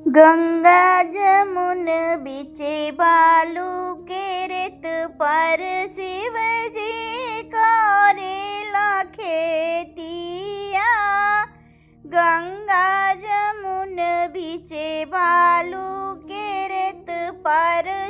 गंगा जमुन बीचे बालू के रेत पर शिवजी करेला खेतिया। गंगा जमुन बीचे बालू के रेत पर